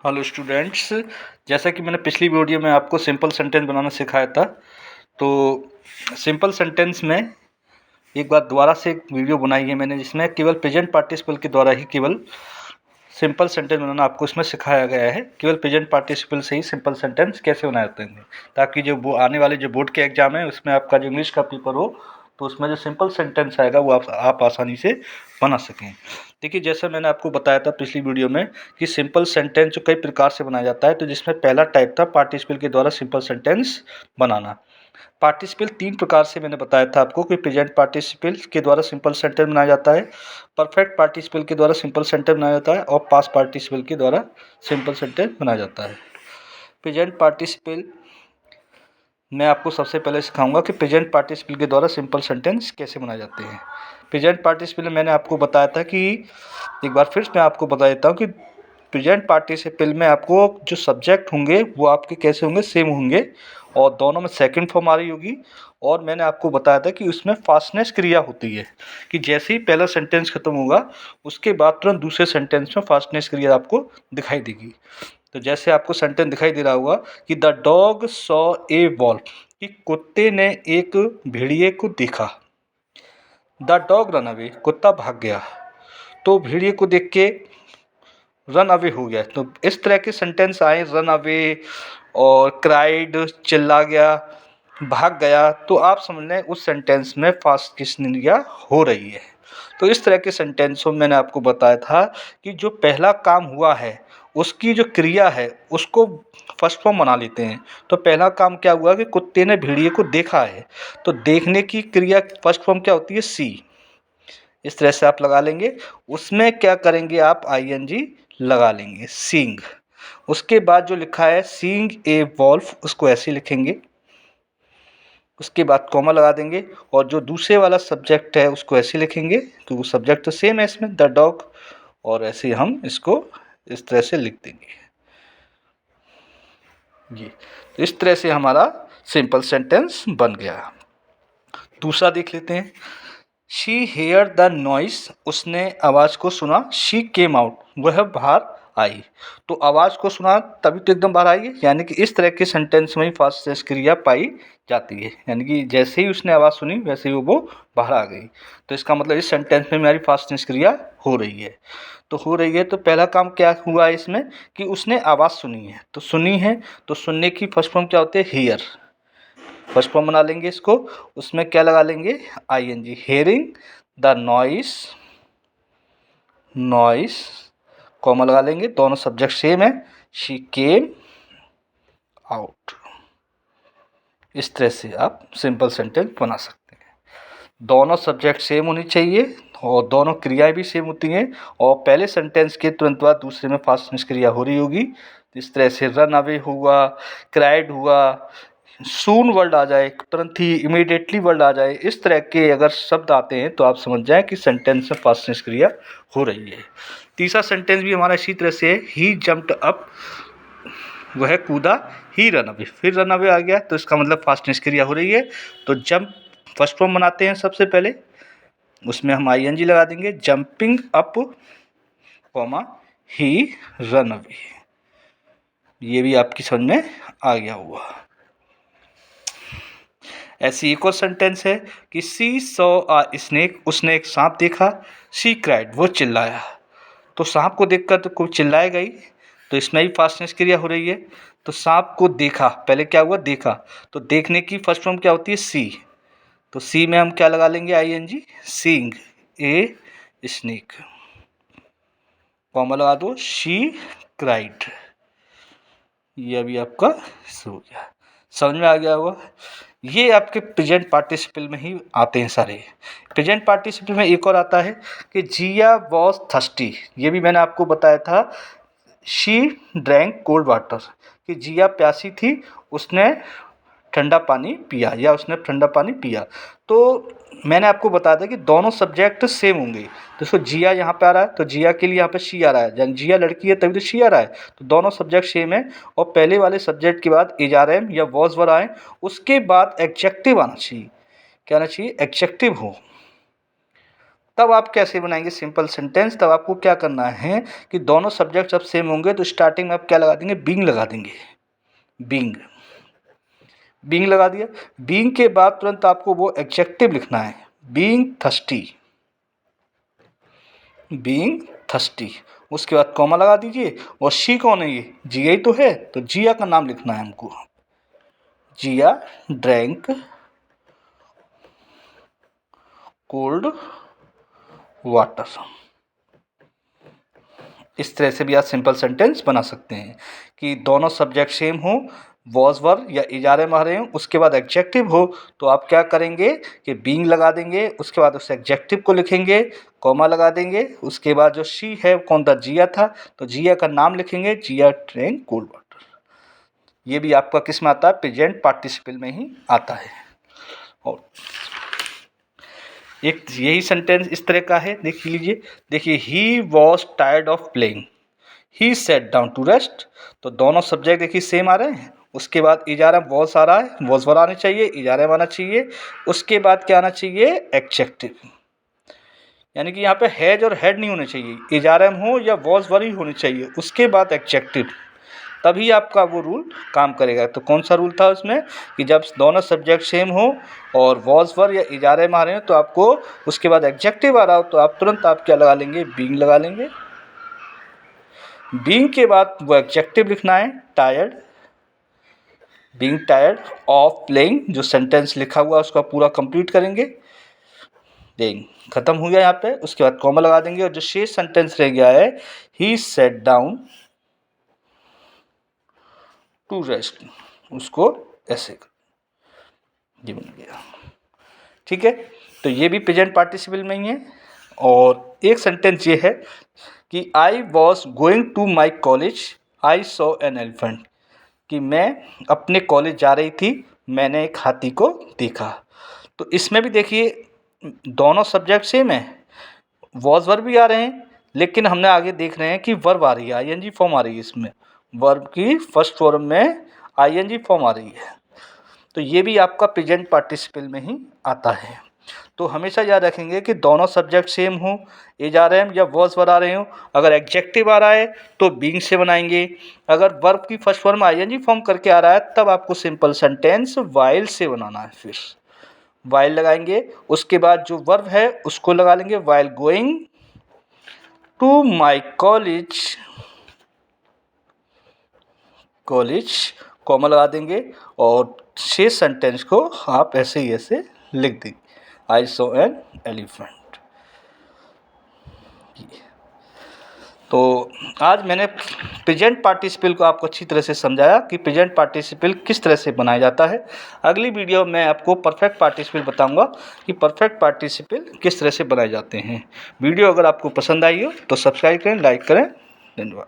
Hello students. जैसा कि मैंने पिछली वीडियो में आपको सिंपल सेंटेंस बनाना सिखाया था, तो सिंपल सेंटेंस में एक बार दोबारा से एक वीडियो बनाई है मैंने, जिसमें केवल प्रेजेंट पार्टिसिपल के द्वारा ही केवल सिंपल सेंटेंस बनाना आपको इसमें सिखाया गया है। केवल प्रेजेंट पार्टिसिपल से ही सिंपल सेंटेंस कैसे बनाए जाते हैं, ताकि जो वो आने वाले जो बोर्ड के एग्जाम है उसमें आपका जो इंग्लिश का पेपर हो, तो उसमें जो सिंपल सेंटेंस आएगा वो आप आसानी से बना सकें। देखिए, जैसा मैंने आपको बताया था पिछली वीडियो में कि सिंपल सेंटेंस जो कई प्रकार से बनाया जाता है, तो जिसमें पहला टाइप था पार्टिसिपल के द्वारा सिंपल सेंटेंस बनाना। पार्टिसिपल 3 प्रकार से मैंने बताया था आपको कि प्रेजेंट पार्टिसिपल के द्वारा सिंपल सेंटेंस बनाया जाता है, परफेक्ट पार्टिसिपल के द्वारा सिंपल सेंटेंस बनाया जाता है और पास्ट पार्टिसिपल के द्वारा सिंपल सेंटेंस बनाया जाता है। प्रेजेंट पार्टिसिपल मैं आपको सबसे पहले सिखाऊंगा कि प्रेजेंट पार्टिसिपल के द्वारा सिंपल सेंटेंस कैसे बनाए जाते हैं। प्रेजेंट पार्टिसिपल मैंने आपको बताया था कि एक बार फिर मैं आपको बता देता हूँ कि प्रेजेंट पार्टिसिपल में आपको जो सब्जेक्ट होंगे वो आपके कैसे होंगे, सेम होंगे, और दोनों में सेकंड फॉर्म आ रही होगी। और मैंने आपको बताया था कि उसमें फास्टनेस क्रिया होती है कि जैसे ही पहला सेंटेंस खत्म होगा उसके बाद तुरंत दूसरे सेंटेंस में फास्टनेस क्रिया आपको दिखाई देगी। तो जैसे आपको सेंटेंस दिखाई दे रहा होगा कि the dog saw a wolf, कि कुत्ते ने एक भेड़िए को देखा। द डॉग रन अवे, कुत्ता भाग गया, तो भेड़िए को देख के रन अवे हो गया। तो इस तरह के सेंटेंस आए, रन अवे और क्राइड, चिल्ला गया, भाग गया, तो आप समझ लें उस सेंटेंस में फास्ट क्रिया हो रही है। तो इस तरह के सेंटेंसों में मैंने आपको बताया था कि जो पहला काम हुआ है उसकी जो क्रिया है उसको फर्स्ट फॉर्म बना लेते हैं। तो पहला काम क्या हुआ कि कुत्ते ने भेड़िए को देखा है, तो देखने की क्रिया फर्स्ट फॉर्म क्या होती है, सी। इस तरह से आप लगा लेंगे। उसमें क्या करेंगे आप, आईएनजी लगा लेंगे, सींग। उसके बाद जो लिखा है सींग ए वॉल्फ, उसको ऐसे लिखेंगे, उसके बाद कॉमा लगा देंगे, और जो दूसरे वाला सब्जेक्ट है उसको ऐसे लिखेंगे क्योंकि सब्जेक्ट तो सेम है इसमें, द डॉग, और ऐसे हम इसको इस तरह से लिख देंगे ये। तो इस तरह से हमारा सिंपल सेंटेंस बन गया। दूसरा देख लेते हैं। शी हेयर द नॉइस, उसने आवाज़ को सुना। शी केम आउट, वह बाहर आई। तो आवाज़ को सुना तभी तो एकदम बाहर आई है, यानी कि इस तरह के सेंटेंस में ही फास्ट क्रिया पाई जाती है, यानी कि जैसे ही उसने आवाज़ सुनी वैसे ही वो बाहर आ गई। तो इसका मतलब इस सेंटेंस में हमारी फास्ट क्रिया हो रही है। तो हो रही है, तो पहला काम क्या हुआ है इसमें कि उसने आवाज़ सुनी है, तो सुनी है, तो सुनने की फर्स्ट फॉर्म क्या होती है, हेयर। फर्स्ट फॉर्म बना लेंगे इसको, उसमें क्या लगा लेंगे, ING, hearing the noise, noise, comma लगा लेंगे, दोनों सब्जेक्ट सेम है, शी केम आउट। इस तरह से आप सिंपल सेंटेंस बना सकते हैं। दोनों सब्जेक्ट सेम होनी चाहिए और दोनों क्रियाएं भी सेम होती हैं, और पहले सेंटेंस के तुरंत बाद दूसरे में फास्ट क्रिया हो रही होगी। इस तरह से रन अवे हुआ, क्राइड हुआ, सून वर्ड आ जाए, तुरंत ही इमीडिएटली वर्ड आ जाए, इस तरह के अगर शब्द आते हैं तो आप समझ जाएं कि सेंटेंस में फास्ट क्रिया हो रही है। तीसरा सेंटेंस भी हमारा इसी तरह से है, ही जंप्ड अप, वह कूदा, ही रन अवे, फिर रन अवे आ गया, तो इसका मतलब फास्ट क्रिया हो रही है। तो जंप फर्स्ट फॉर्म बनाते हैं सबसे पहले, उसमें हम आईएनजी लगा देंगे, जंपिंग अप, कॉमा, ही रन अवे। ये भी आपकी समझ में आ गया हुआ। ऐसी एक और सेंटेंस है कि सी सॉ अ स्नेक, उसने एक सांप देखा। शी क्राइड, वो चिल्लाया। तो सांप को देखकर तो कोई चिल्लाएगा ही, तो इसमें भी फास्टनेस क्रिया हो रही है। तो सांप को देखा, पहले क्या हुआ, देखा, तो देखने की फर्स्ट फॉर्म क्या होती है, सी। तो सी में हम क्या लगा लेंगे, ING, seeing a snake, comma लगा दो, शी क्राइड। ये अभी आपका हो गया, समझ में आ गया होगा। ये आपके प्रेजेंट पार्टिसिपल में ही आते हैं सारे। प्रेजेंट पार्टिसिपल में एक और आता है कि जिया वॉज थर्स्टी, ये भी मैंने आपको बताया था, शी ड्रैंक कोल्ड वाटर, कि जिया प्यासी थी, उसने ठंडा पानी पिया, या उसने ठंडा पानी पिया। तो मैंने आपको बताया था कि दोनों सब्जेक्ट सेम होंगे। देखो जिया यहाँ पे आ रहा है, तो जिया के लिए यहाँ पे शी आ रहा है, जिया लड़की है तभी तो शी आ रहा है, तो दोनों सब्जेक्ट सेम है। और पहले वाले सब्जेक्ट के बाद इज या वॉज वर आए, उसके बाद एडजेक्टिव आना चाहिए। क्या आना चाहिए, एडजेक्टिव हो। तब आप कैसे बनाएंगे सिंपल सेंटेंस? तब आपको क्या करना है कि दोनों सब्जेक्ट जब सेम होंगे तो स्टार्टिंग में आप क्या लगा देंगे? बीइंग लगा देंगे। बीइंग बीइंग लगा दिया। बीइंग के बाद तुरंत आपको वो एडजेक्टिव लिखना है, बीइंग थर्स्टी। बीइंग थर्स्टी, उसके बाद कॉमा लगा दीजिए। और शी कौन है? ये जिया ही तो है, तो जिया का नाम लिखना है हमको। जिया ड्रैंक कोल्ड वाटर। इस तरह से भी आप सिंपल सेंटेंस बना सकते हैं कि दोनों सब्जेक्ट सेम हो, वॉज वर या इजारे में रहे हों, उसके बाद एडजेक्टिव हो तो आप क्या करेंगे कि बीइंग लगा देंगे, उसके बाद उस एडजेक्टिव को लिखेंगे, कॉमा लगा देंगे, उसके बाद जो शी है कौन था? जिया था, तो जिया का नाम लिखेंगे, जिया ड्रैंक कोल्ड वाटर। ये भी आपका किस में आता है? प्रेजेंट पार्टिसिपल में ही आता है। और एक यही सेंटेंस इस तरह का है, देख लीजिए। देखिए, he was tired of playing, he set down to rest. तो दोनों सब्जेक्ट देखिए सेम आ रहे हैं। उसके बाद इजारा वॉज आ रहा है, वॉज वर आना चाहिए, इजारा में आना चाहिए। उसके बाद क्या आना चाहिए? एडजेक्टिव। यानी कि यहाँ पे हैज और हैड नहीं होने चाहिए, इजारा में हो या वॉज वर ही होनी चाहिए, उसके बाद एडजेक्टिव, तभी आपका वो रूल काम करेगा। तो कौन सा रूल था उसमें कि जब दोनों सब्जेक्ट सेम हो और वॉज वर या इजारे में आ रहे हो तो आपको उसके बाद एडजेक्टिव आ रहा हो तो आप तुरंत आप क्या लगा लेंगे? बीइंग लगा लेंगे। बीइंग के बाद वो एडजेक्टिव लिखना है, tired. Being tired of playing, जो सेंटेंस लिखा हुआ है उसका पूरा कंप्लीट करेंगे। प्लेइंग खत्म हो गया यहाँ पे, उसके बाद कॉमा लगा देंगे और जो शेष सेंटेंस रह गया है, ही सेट डाउन टू रेस्ट, उसको ऐसे ये बन गया। ठीक है, तो ये भी प्रेजेंट पार्टिसिपल में ही है। और एक सेंटेंस ये है कि I was going to my college, I saw an elephant, कि मैं अपने कॉलेज जा रही थी, मैंने एक हाथी को देखा। तो इसमें भी देखिए दोनों सब्जेक्ट सेम है, वॉज वर्ब भी आ रहे हैं, लेकिन हमने आगे देख रहे हैं कि वर्ब आ रही है, आईएनजी फॉर्म आ रही है। इसमें वर्ब की फर्स्ट फॉर्म में आईएनजी फॉर्म आ रही है। तो ये भी आपका प्रेजेंट पार्टिसिपल में ही आता है। तो हमेशा याद रखेंगे कि दोनों सब्जेक्ट सेम हो, इज आ रहे हैं या वॉज वर आ रहे हो। अगर एडजेक्टिव आ रहा है तो बीइंग से बनाएंगे, अगर वर्ब की फर्स्ट फॉर्म आईएनजी फॉर्म करके आ रहा है तब आपको सिंपल सेंटेंस वाइल से बनाना है। फिर वाइल लगाएंगे, उसके बाद जो वर्ब है उसको लगा लेंगे, while going to my college, college comma लगा देंगे और शेष सेंटेंस को आप ऐसे ही ऐसे लिख देंगे, आई सॉ एन एलिफेंट। तो आज मैंने प्रेजेंट पार्टिसिपल को आपको अच्छी तरह से समझाया कि प्रेजेंट पार्टिसिपल किस तरह से बनाया जाता है। अगली वीडियो में आपको परफेक्ट पार्टिसिपल बताऊंगा कि परफेक्ट पार्टिसिपल किस तरह से बनाए जाते हैं। वीडियो अगर आपको पसंद आई हो तो सब्सक्राइब करें, लाइक करें। धन्यवाद।